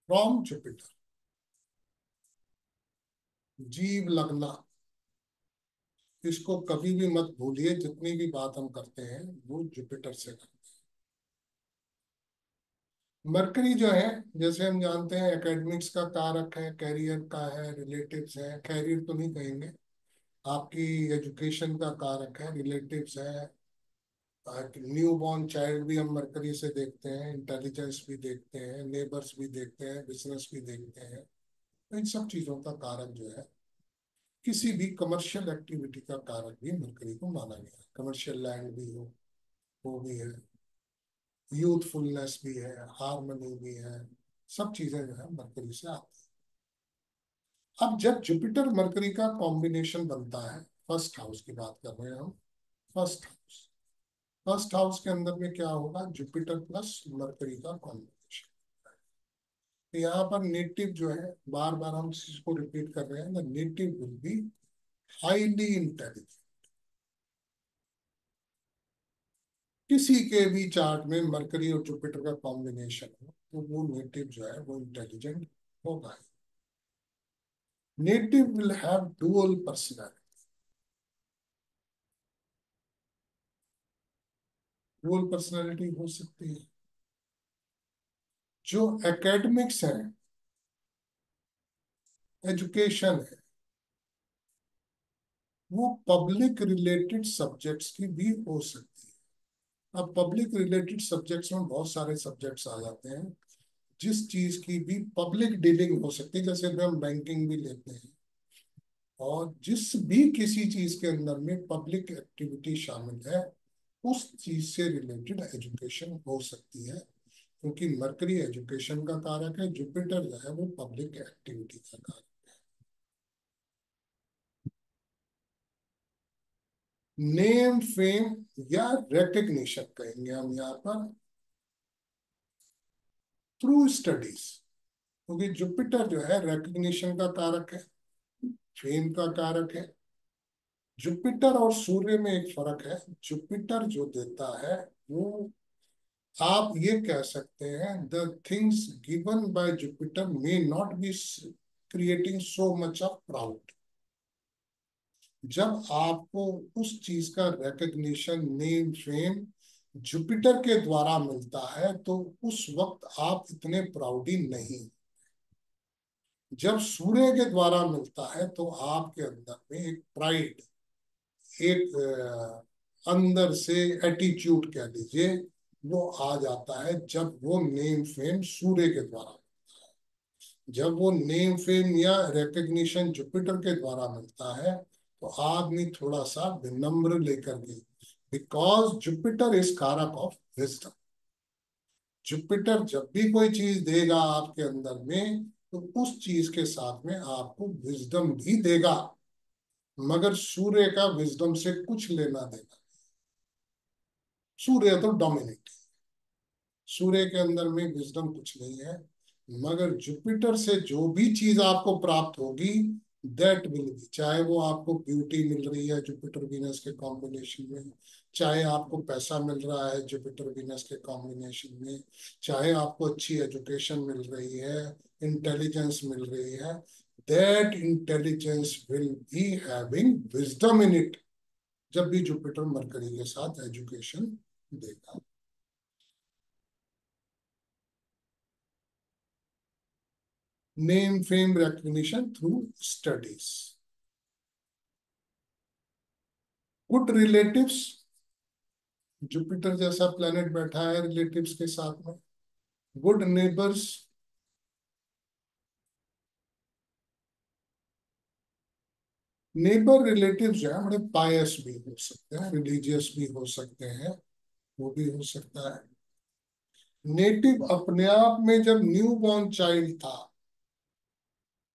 From Jupiter. जीव लगना, इसको कभी भी मत भूलिए, जितनी भी बात हम करते हैं वो जुपिटर से करते हैं। मरकरी जो है, जैसे हम जानते हैं, एकेडमिक्स का कारक है, कैरियर का है, रिलेटिव्स है, कैरियर तो नहीं कहेंगे, आपकी एजुकेशन का कारक है, रिलेटिव्स है। न्यू बॉर्न चाइल्ड भी हम मरकरी से देखते हैं, इंटेलिजेंस भी देखते हैं, नेबर्स भी देखते हैं, बिजनेस भी देखते हैं। तो इन सब चीजों का कारक जो है, किसी भी कमर्शियल एक्टिविटी का कारक भी मरकरी को माना गया है। कमर्शियल लैंड भी हो, वो भी है, यूथफुलनेस भी है, हार्मनी भी है, सब चीजें जो है मरकरी से आती हैं। अब जब जुपिटर मरकरी का कॉम्बिनेशन बनता है, फर्स्ट हाउस की बात कर रहे हैं हम, फर्स्ट हाउस, फर्स्ट हाउस के अंदर में क्या होगा, जुपिटर प्लस मरकरी का कॉम्बिनेशन। तो यहाँ पर नेटिव जो है, बार बार हम इसको रिपीट कर रहे हैं, the native will be highly intelligent. किसी के भी चार्ट में मरकरी और जुपिटर का कॉम्बिनेशन हो तो वो नेटिव जो है वो इंटेलिजेंट होगा। Native will have dual personality. Dual personality हो सकती है। जो एकेडमिक्स है, एजुकेशन है, वो पब्लिक रिलेटेड सब्जेक्ट्स की भी हो सकती है। अब पब्लिक रिलेटेड सब्जेक्ट्स में बहुत सारे सब्जेक्ट्स आ जाते हैं। जिस चीज की भी पब्लिक डीलिंग हो सकती है, जैसे हम बैंकिंग भी लेते हैं, और जिस भी किसी चीज के अंदर में पब्लिक एक्टिविटी शामिल है, उस चीज से रिलेटेड एजुकेशन हो सकती है। क्योंकि मरकरी एजुकेशन का कारक है, जुपिटर जो है वो पब्लिक एक्टिविटी का कारक। नेम फेम या रिकग्निशन कहेंगे हम यहाँ पर, थ्रू स्टडीज। क्योंकि जुपिटर जो है रिकग्निशन का कारक है, फेम का कारक है। जुपिटर और सूर्य में एक फर्क है। जुपिटर जो देता है वो, आप ये कह सकते हैं, the things given by Jupiter may not be creating so much of proud. जब आपको उस चीज का रिकग्निशन, नेम फेम जुपिटर के द्वारा मिलता है तो उस वक्त आप इतने प्राउडी नहीं। जब सूर्य के द्वारा मिलता है तो आपके अंदर में एक प्राइड, एक अंदर से एटीट्यूड कह लीजिए, वो आ जाता है जब वो नेम फेम सूर्य के द्वारा। जब वो नेम फेम या रिकग्निशन जुपिटर के द्वारा मिलता है तो आदमी थोड़ा सा विनम्र लेकर के, बिकॉज जुपिटर इज कारक ऑफ विजडम। जुपिटर जब भी कोई चीज देगा आपके अंदर में, तो उस चीज के साथ में आपको विजडम भी देगा। मगर सूर्य का विजडम से कुछ लेना देना, सूर्य तो डोमिनेट, सूर्य के अंदर में विजडम कुछ नहीं है। मगर जुपिटर से जो भी चीज आपको प्राप्त होगी, दैट विल बी, चाहे वो आपको ब्यूटी मिल रही है जुपिटर वीनस के कॉम्बिनेशन में, चाहे आपको पैसा मिल रहा है जुपिटर वीनस के कॉम्बिनेशन में, चाहे आपको अच्छी एजुकेशन मिल रही है, इंटेलिजेंस मिल रही है, that intelligence will be having wisdom in it. जब भी जुपिटर मरकरी के साथ एजुकेशन देगा। Name fame recognition through studies. Good relatives, Jupiter जैसा प्लेनेट बैठा है रिलेटिव्स के साथ में। गुड नेबर्स, नेबर रिलेटिव जो है बड़े पायस भी हो सकते हैं, रिलीजियस भी हो सकते हैं, वो भी हो सकता है। नेटिव अपने आप में जब न्यू बॉर्न चाइल्ड था,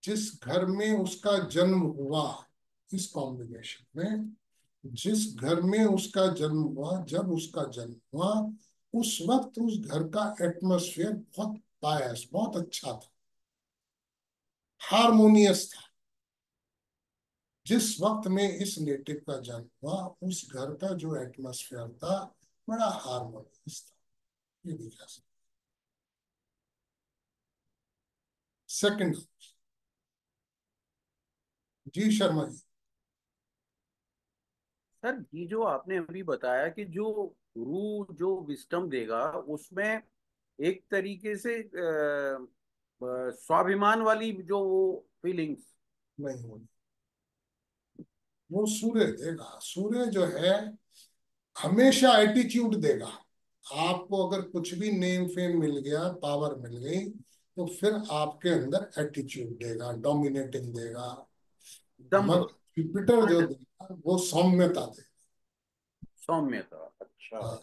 जिस घर में उसका जन्म हुआ, इस कॉम्बिनेशन में जिस घर में उसका जन्म हुआ, जब उसका जन्म हुआ, उस वक्त उस घर का एटमॉस्फेयर बहुत पायस, बहुत अच्छा था, हारमोनियस था। जिस वक्त में इस नेटिव का जन्म हुआ, उस घर का जो एटमॉस्फेयर था बड़ा हारमोनियस था। ये भी कह सकते सेकंड। जी शर्मा जी। सर ये जो आपने अभी बताया कि जो गुरु जो विस्डम देगा उसमें एक तरीके से स्वाभिमान वाली जो फीलिंग्स। नहीं होगी। वो सूर्य देगा। सूर्य जो है हमेशा एटीट्यूड देगा। आपको अगर कुछ भी नेम फेम मिल गया, पावर मिल गई, तो फिर आपके अंदर एटीट्यूड देगा, डोमिनेटिंग देगा। दंभ। मगर जुपिटर जो पाठ। देगा वो सौम्यता देगा। सौम्यता। अच्छा। हाँ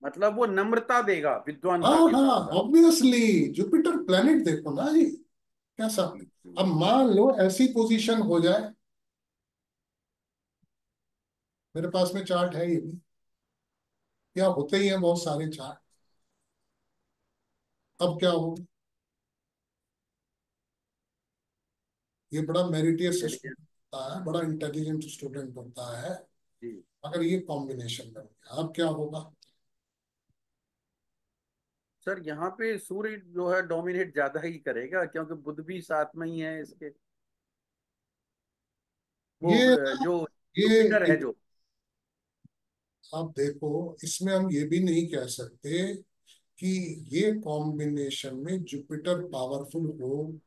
मतलब वो नम्रता देगा हाँ विद्वानता के हाँ, साथ साथ। ऑब्वियसली। जुपिटर प्लेनेट देखो ना जी, कैसा। जी, जी। अब मान लो ऐसी पोजीशन हो जाए, मेरे पास में चार्ट है ये भी, या होते ही हैं बहुत सारे चार्ट। अब क्या हो, ये बड़ा मेरिटियस चलिए। स्टूडेंट होता है, बड़ा इंटेलिजेंट स्टूडेंट होता है, जी। अगर ये कॉम्बिनेशन बन गया अब क्या होगा। सर यहाँ पे सूर्य जो है डोमिनेट ज्यादा ही करेगा क्योंकि बुध भी साथ में ही है इसके। वो ये जो जुपिटर है ये जो। आप देखो, इसमें हम ये भी नहीं कह सकते कि ये कॉम्बिनेशन में जुपिटर पावरफुल हो,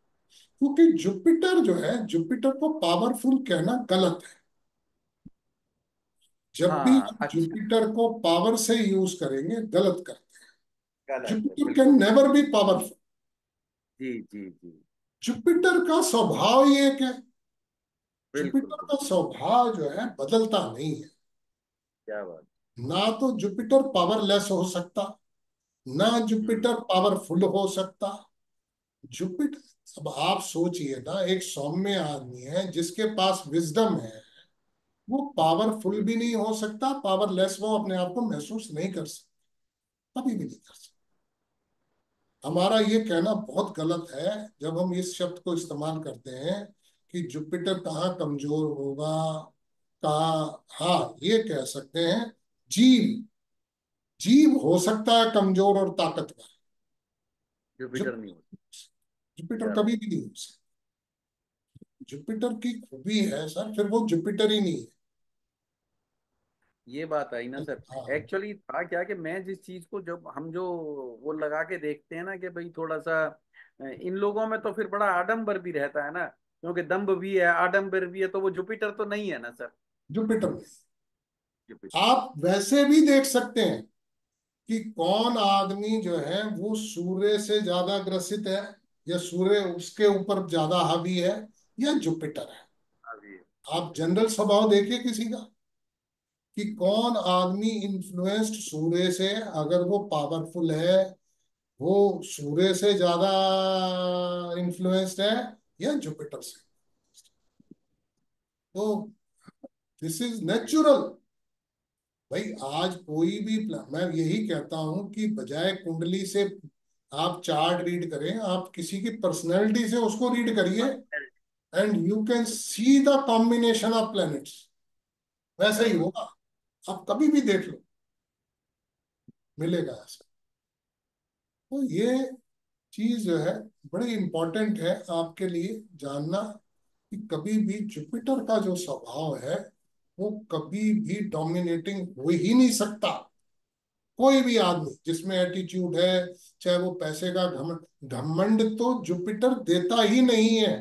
क्योंकि जुपिटर जो है, जुपिटर को पावरफुल कहना गलत है। जब भी हाँ हम अच्छा। जुपिटर को पावर से यूज करेंगे गलत कर। गलत है जुपिटर कैन बिल्कुल। Never be powerful. जी जी जी। जुपिटर का स्वभाव ही एक है। बिल्कुल जुपिटर का बिल्कुल। स्वभाव जो है बदलता नहीं है। क्या बात। ना तो जुपिटर पावरलेस हो सकता, ना हम्म। जुपिटर पावरफुल हो सकता। जुपिटर, अब आप सोचिए ना, एक सौम्य आदमी है जिसके पास विजडम है, वो पावरफुल हम्म। भी नहीं हो सकता, पावरलेस वो अपने आप को महसूस नहीं कर सकता, कभी भी नहीं कर सकता। हमारा ये कहना बहुत गलत है जब हम इस शब्द को इस्तेमाल करते हैं कि जुपिटर कहाँ कमजोर होगा, कहाँ। हाँ ये कह सकते हैं, जीव, जीव हो सकता है कमजोर और ताकतवर। जुपिटर नहीं जुपिटर, होता। जुपिटर क्या कभी बात। भी नहीं हो सकता। जुपिटर की खूबी है सर, फिर वो जुपिटर ही नहीं ये बात आई ना है। सर। हाँ, एक्चुअली था क्या कि मैं जिस चीज को जब हम जो वो लगा के देखते हैं ना कि भाई थोड़ा सा इन लोगों में तो फिर बड़ा आडंबर भी रहता है ना क्योंकि दम्भ भी है आडंबर भी है तो वो जुपिटर तो नहीं है ना सर। जुपिटर नहीं। जुपिटर। आप वैसे भी देख सकते हैं कि कौन आदमी जो है वो सूर्य से ज्यादा ग्रसित है, या सूर्य उसके ऊपर ज्यादा हावी है, या जुपिटर है। अभी। आप जनरल स्वभाव देखिए किसी का, कि कौन आदमी इन्फ्लुएंस्ड सूर्य से, अगर वो पावरफुल है, वो सूर्य से ज्यादा इन्फ्लुएंस्ड है या जुपिटर से। तो दिस इज नेचुरल। भाई आज कोई भी मैं यही कहता हूं कि बजाय कुंडली से आप चार्ट रीड करें, आप किसी की पर्सनैलिटी से उसको रीड करिए, and you can see the combination of planets. वैसा क्या ही बात। होगा, आप कभी भी देख लो, मिलेगा ऐसा। तो ये चीज जो है बड़ी इंपॉर्टेंट है आपके लिए जानना, कि कभी भी जुपिटर का जो स्वभाव है वो कभी भी डोमिनेटिंग हो ही नहीं सकता। कोई भी आदमी जिसमें एटीट्यूड है, चाहे वो पैसे का घमंड, घमंड तो जुपिटर देता ही नहीं है।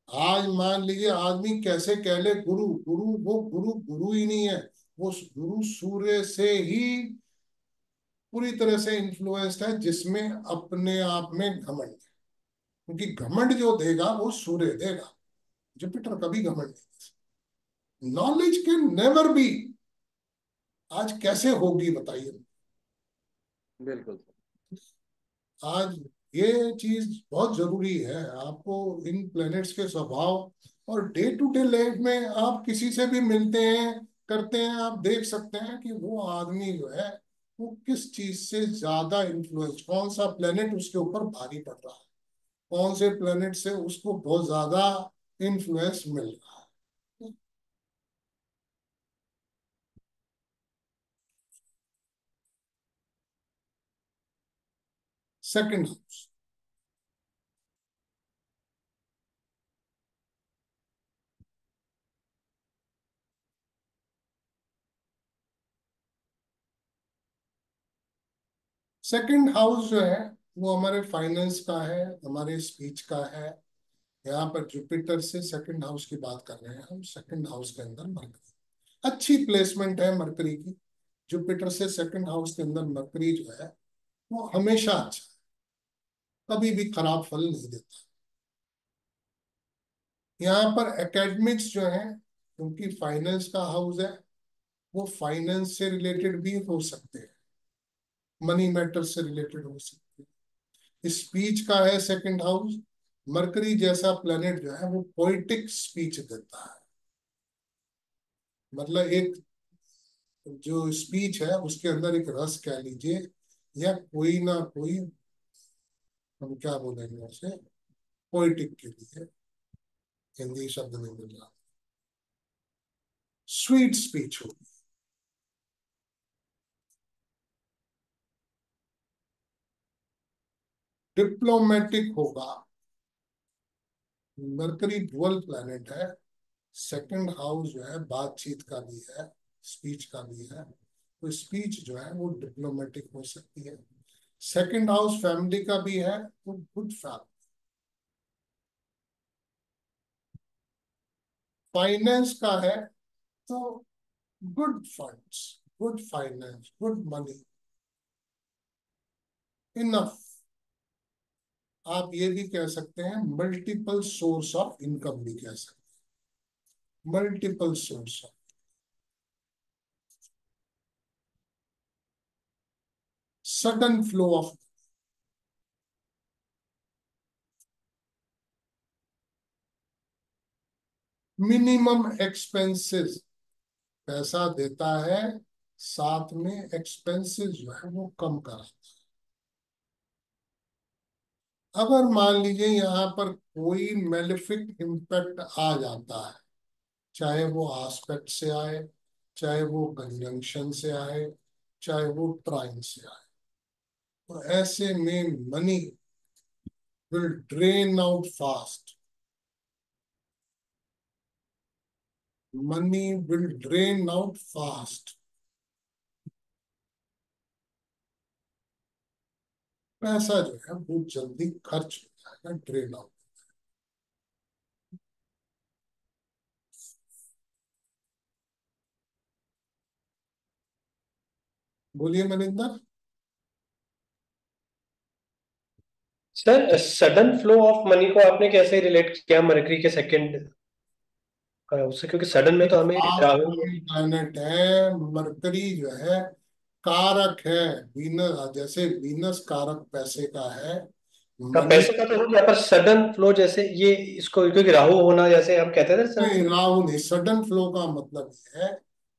आज मान लीजिए आदमी कैसे कह ले गुरु गुरु, वो गुरु गुरु ही नहीं है। वो गुरु सूर्य से ही पूरी तरह से इन्फ्लुएंस्ड है, जिसमें अपने आप में घमंड है। क्योंकि घमंड जो देगा वो सूर्य देगा, जुपिटर कभी घमंड नहीं दे। Knowledge can never be. आज कैसे होगी बताइए। बिल्कुल सर। आज ये चीज बहुत जरूरी है आपको, इन प्लैनेट्स के स्वभाव, और डे टू डे लाइफ में आप किसी से भी मिलते हैं, करते हैं, आप देख सकते हैं कि वो आदमी जो है वो किस चीज से ज्यादा इन्फ्लुएंस, कौन सा प्लेनेट उसके ऊपर भारी पड़ रहा है, कौन से प्लेनेट से उसको बहुत ज्यादा इन्फ्लुएंस मिल रहा है। सेकंड हाउस, सेकंड हाउस जो है वो हमारे फाइनेंस का है, हमारे स्पीच का है। यहाँ पर जुपिटर से सेकंड हाउस की बात कर रहे हैं हम। सेकंड हाउस के अंदर मरकरी, अच्छी प्लेसमेंट है मरकरी की। जुपिटर से सेकंड हाउस के अंदर मरकरी जो है वो हमेशा अच्छा है, कभी भी खराब फल नहीं देता। यहाँ पर एकेडमिक्स जो है, क्योंकि फाइनेंस का हाउस है, वो फाइनेंस से रिलेटेड भी हो सकते हैं, मनी मैटर से रिलेटेड हो सकते हैं। स्पीच का है सेकंड हाउस। मरकरी जैसा प्लेनेट जो है वो पोइटिक स्पीच देता है, मतलब एक जो स्पीच है उसके अंदर एक रस कह लीजिए, या कोई ना कोई, हम क्या बोलेंगे उसे, पोइटिक के लिए हिंदी शब्द नहीं मिल रहा, स्वीट स्पीच होगी। डिप्लोमेटिक होगा। मरकरी डुअल प्लैनेट है। सेकंड हाउस जो है बातचीत का भी है, स्पीच का भी है, तो स्पीच जो है वो डिप्लोमेटिक हो सकती है। सेकंड हाउस फैमिली का भी है, तो गुड फैमिली। फाइनेंस का है तो good funds, good finance, good money, enough. आप ये भी कह सकते हैं मल्टीपल सोर्स ऑफ इनकम भी कह सकते हैं, multiple source of, sudden flow of, minimum expenses, पैसा देता है साथ में एक्सपेंसेस जो है वो कम कराता है। अगर मान लीजिए यहाँ पर कोई मेलिफिक इम्पैक्ट आ जाता है, चाहे वो आस्पेक्ट से आए, चाहे वो कंजंक्शन से आए, चाहे वो ट्राइन से आए, तो ऐसे में money will drain out fast. Money will drain out fast. पैसा जो है बहुत जल्दी खर्च हो जाएगा, ड्रेन आउट। बोलिए Maninder. Sir sudden flow of money को आपने कैसे रिलेट किया मरकरी के सेकंड उससे, क्योंकि सडन में तो हमें राहु। प्लैनेट है मरकरी जो है, कारक है वीनस, जैसे वीनस कारक पैसे का है, का मनी। पैसे का तो हो गया, पर सडन फ्लो जैसे ये इसको, क्योंकि राहु होना जैसे हम कहते हैं ना सर। नहीं, राहु नहीं, सडन फ्लो का मतलब ये है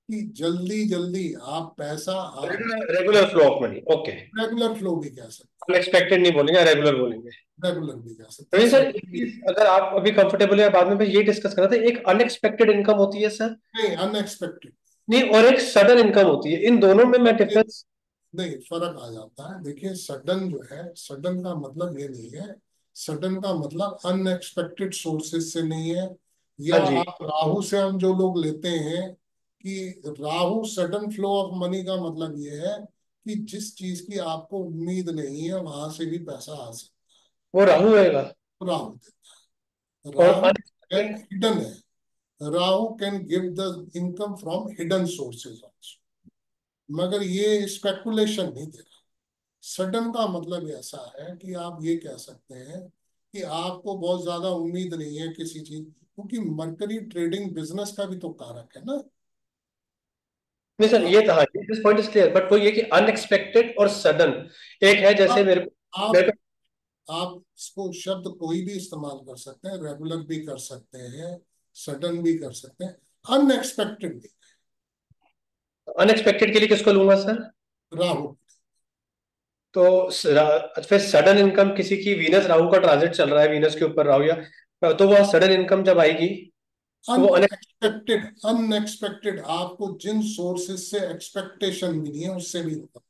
कि जल्दी जल्दी आप पैसा, आप regular flow of money, okay. Regular flow भी कह सकते अनएक्सपेक्टेड नहीं बोलेंगे, रेगुलर बोलेंगे। हैं, रेगुलर भी कह सकते तो हैं, ये सर एक सडन। चीज अगर आप अभी कंफर्टेबल है, बाद में मैं ये डिस्कस कर रहा था, एक अनएक्सपेक्टेड इनकम होती है सर, नहीं, अनएक्सपेक्टेड। नहीं, और एक सडन इनकम होती है, इन दोनों में मैं डिफरेंस। नहीं, फर्क आ जाता है। देखिए सडन जो है, सडन का मतलब ये नहीं है, सडन का मतलब अनएक्सपेक्टेड सोर्सेज से नहीं है। हाँ या जी। आप राहु से हम जो लोग लेते हैं कि Rahu sudden flow of money का मतलब ये है कि जिस चीज की आपको उम्मीद नहीं है वहां से भी पैसा आ सकता वो राहु रहेगा। है, राहु देता है। और राहु अनएक्सपेक्टेड। हिडन है। Rahu can give the income from hidden sources also, मगर ये स्पेकुलेशन नहीं दे। सडन का मतलब ऐसा है कि आप ये कह सकते हैं कि आपको बहुत ज्यादा उम्मीद नहीं है किसी चीज, क्योंकि मरकरी ट्रेडिंग बिजनेस का भी तो कारक है ना। नहीं सर, आप ये था, this point is clear, but वो ये कि अनएक्सपेक्टेड और सडन एक है, जैसे आप मेरे को आप मेरे को आप इसको शब्द कोई भी इस्तेमाल कर सकते हैं, रेगुलर भी कर सकते हैं, सडन भी कर सकते हैं, अनएक्सपेक्टेड भी। अनएक्सपेक्टेड के लिए किसको लूंगा सर? राहु। तो फिर सडन इनकम किसी की, वीनस राहु का ट्रांजिट चल रहा है, वीनस के ऊपर राहु, या तो वो सडन इनकम जब आएगी तो वो अनएक्सपेक्टेड, अनएक्सपेक्टेड आपको जिन सोर्सेज से एक्सपेक्टेशन मिली है उससे भी होगा।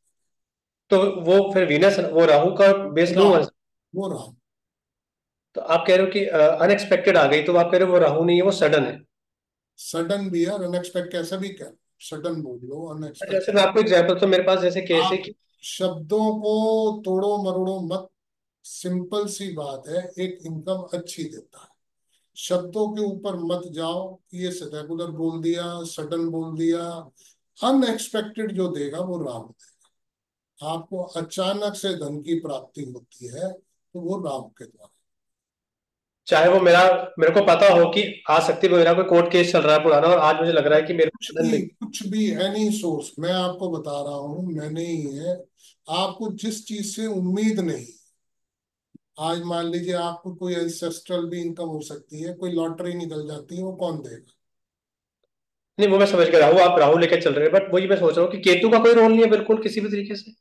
तो वो फिर वीनस वो राहु का बेस लूंगा। राहु, वो राहु। तो आप कह रहे हो कि अनएक्सपेक्टेड आ गई, तो आप कह रहे हो वो राहु नहीं है, वो सडन है। सडन भी है और अनएक्सपेक्ट कैसा भी, क्या सडन बोल लो जैसे अनएक्सपेक्टेड। मैं आपको एग्जांपल, तो मेरे पास जैसे केस है आप कि शब्दों को तोड़ो मरोड़ो मत। सिंपल सी बात है, एक इनकम अच्छी देता है। शब्दों के ऊपर मत जाओ कि ये रेगुलर बोल दिया, सडन बोल दिया। अनएक्सपेक्टेड जो देगा वो राहु देगा। आपको अचानक से धन की प्राप्ति होती है तो वो राहु के द्वारा। चाहे वो मेरे को पता हो कि आ सकती है, मेरा कोई कोर्ट केस चल रहा है पुराना, और आज मुझे लग रहा है कि मेरे को सडन में। कुछ भी एनी सोर्स, मैं आपको बता रहा हूं, मैंने ही है। आपको जिस चीज से उम्मीद नहीं, आज मान लीजिए आपको कोई एंसेस्ट्रल भी इनकम हो सकती है, कोई लॉटरी निकल जाती है, वो कौन देगा? नहीं, वो मैं समझ गया, राहु आप राहु लेके चल रहे हैं, बट वही मैं सोच रहा हूँ कि केतु का कोई रोल नहीं है बिल्कुल किसी भी तरीके से।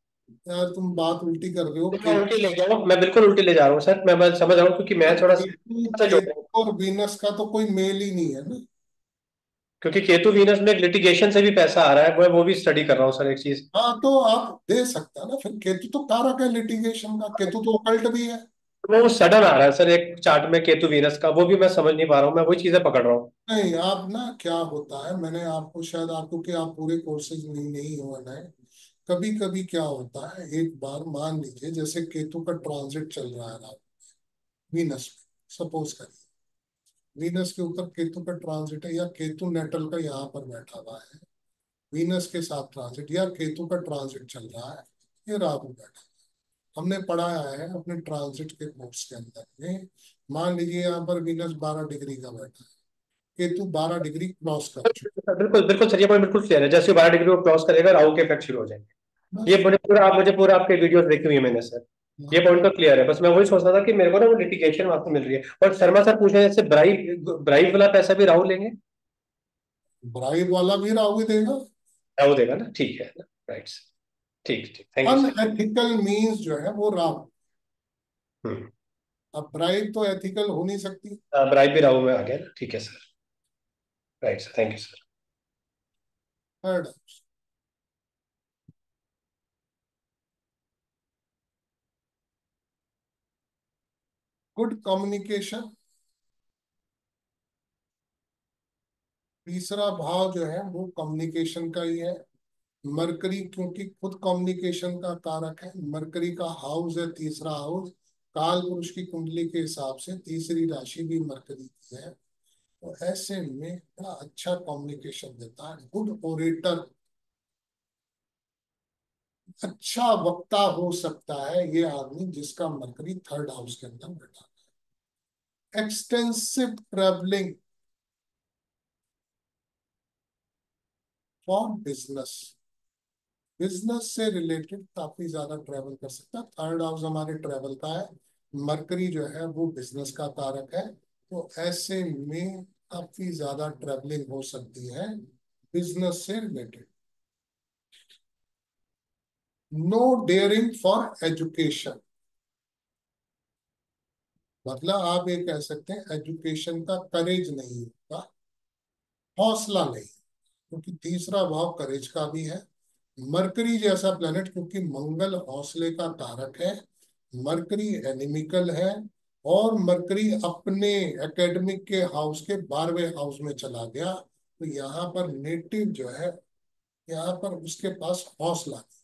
यार तुम बात उल्टी कर रहे हो। मैं उल्टी ले गया हूँ, मैं बिल्कुल उल्टी ले जा रहा हूँ सर, मैं समझ रहा हूँ क्योंकि मैं थोड़ा केतु सा जोड़ रहा हूँ। केतु और वीनस का तो कोई मेल ही नहीं है ना। क्योंकि केतु वीनस में लिटिगेशन से भी पैसा आ रहा है, मैं वो भी स्टडी कर रहा हूँ सर एक चीज। हाँ तो आप दे सकता है ना, फिर केतु तो कारक है लिटिगेशन का, केतु तो ओकल्ट भी है। वो सडन आ रहा है सर एक चार्ट में केतु वीनस का, वो भी मैं समझ नहीं पा रहा हूँ, मैं वही चीजें पकड़ रहा हूँ। नहीं, आप ना क्या होता है, मैंने आपको शायद, आपको कि आप पूरे कोर्सेज में नहीं हुआ ना है। कभी कभी क्या होता है, एक बार मान लीजिए जैसे केतु का ट्रांजिट चल रहा है ना वीनस में, सपोज करिए वीनस के ऊपर केतु का ट्रांजिट है, या केतु नेटल का यहाँ पर बैठा हुआ है, वीनस के साथ ट्रांजिट, या केतु का ट्रांजिट चल रहा है, ये राहु बैठा है। हमने पढ़ाया है अपने ट्रांजिट के कोर्स के अंदर में। मान लीजिए यहाँ पर वीनस 12 डिग्री का बैठा है, केतु 12 डिग्री क्रॉस कर चुका बिल्कुल बिल्कुल सर, ये पॉइंट बिल्कुल क्लियर है, जैसे 12 डिग्री को क्रॉस करेगा राहु के इफेक्ट शुरू हो है। जाएंगे। बस। ये मुझे पूरा आपके वीडियोस देखी हुई है मैंने सर। ये हाँ, पॉइंट तो क्लियर है, बस मैं वही सोच रहा था कि मेरे को ना वो लिटिगेशन वहां से मिल रही है। और शर्मा सर पूछ रहे हैं जैसे ब्राइब ब्राइब वाला पैसा भी राहु लेंगे? ब्राइब वाला भी राहु ही देगा। राहु देगा ना, ठीक है ना, राइट। ठीक ठीक, thank you sir. Unethical means जो है वो राहु। हम्म। अब ब्राइब तो एथिकल हो नहीं सकती। ब्राइब भी राहु में आ गया ना, ठीक है sir. Right sir, thank you sir. Third, good communication. तीसरा भाव जो है वो कम्युनिकेशन का ही है। मरकरी क्योंकि खुद कम्युनिकेशन का कारक है, मरकरी का हाउस है तीसरा हाउस। काल पुरुष की कुंडली के हिसाब से तीसरी राशि भी मरकरी की है। तो ऐसे में बड़ा अच्छा कम्युनिकेशन देता है, गुड ओरेटर, अच्छा वक्ता हो सकता है ये आदमी जिसका मरकरी थर्ड हाउस के अंदर बैठा है। Extensive travelling for business, business से रिलेटेड काफी ज्यादा ट्रेवल कर सकता है। थर्ड हाउस हमारे ट्रेवल का है, मरकरी जो है वो बिजनेस का कारक है। तो ऐसे में काफी ज्यादा ट्रेवलिंग हो सकती है बिजनेस से related. No daring for education, मतलब आप ये कह सकते हैं एजुकेशन का करेज नहीं होगा, हौसला नहीं, क्योंकि तीसरा भाव करेज का भी है। मरकरी जैसा प्लेनेट, क्योंकि मंगल हौसले का कारक है, मरकरी एनिमिकल है, और मरकरी अपने एकेडमिक के हाउस के 12वें हाउस में चला गया, तो यहाँ पर नेटिव जो है, यहाँ पर उसके पास हौसला नहीं।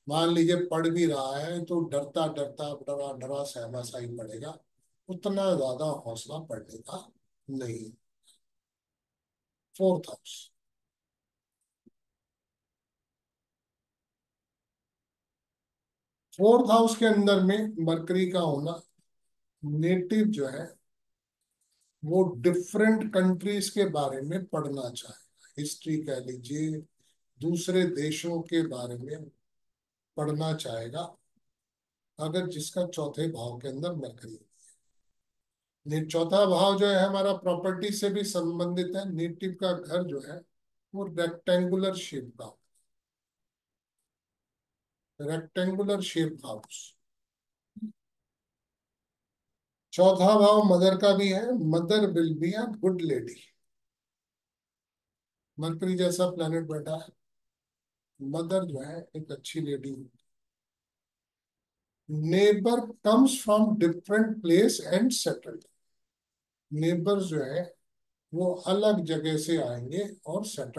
मान लीजिए पढ़ भी रहा है तो डरता डरता डरा डरा सहमा सा ही पड़ेगा, उतना ज्यादा हौसला पढ़ने का नहीं। फोर्थ हाउस, फोर्थ हाउस के अंदर में मरकरी का होना, नेटिव जो है वो डिफरेंट कंट्रीज के बारे में पढ़ना चाहेगा, हिस्ट्री कह लीजिए, दूसरे देशों के बारे में पढ़ना चाहेगा, अगर जिसका चौथे भाव के अंदर मरकरी। चौथा भाव जो है हमारा प्रॉपर्टी से भी संबंधित है। नेटिव का घर जो है वो रेक्टेंगुलर शेप का, रेक्टेंगुलर शेप हाउस। चौथा भाव मदर का भी है, mother will be a good lady, mercury जैसा प्लेनेट बैठा है, मदर जो है एक अच्छी lady. Neighbour comes from different place and settled, neighbours जो है वो अलग जगह से आएंगे और सेटल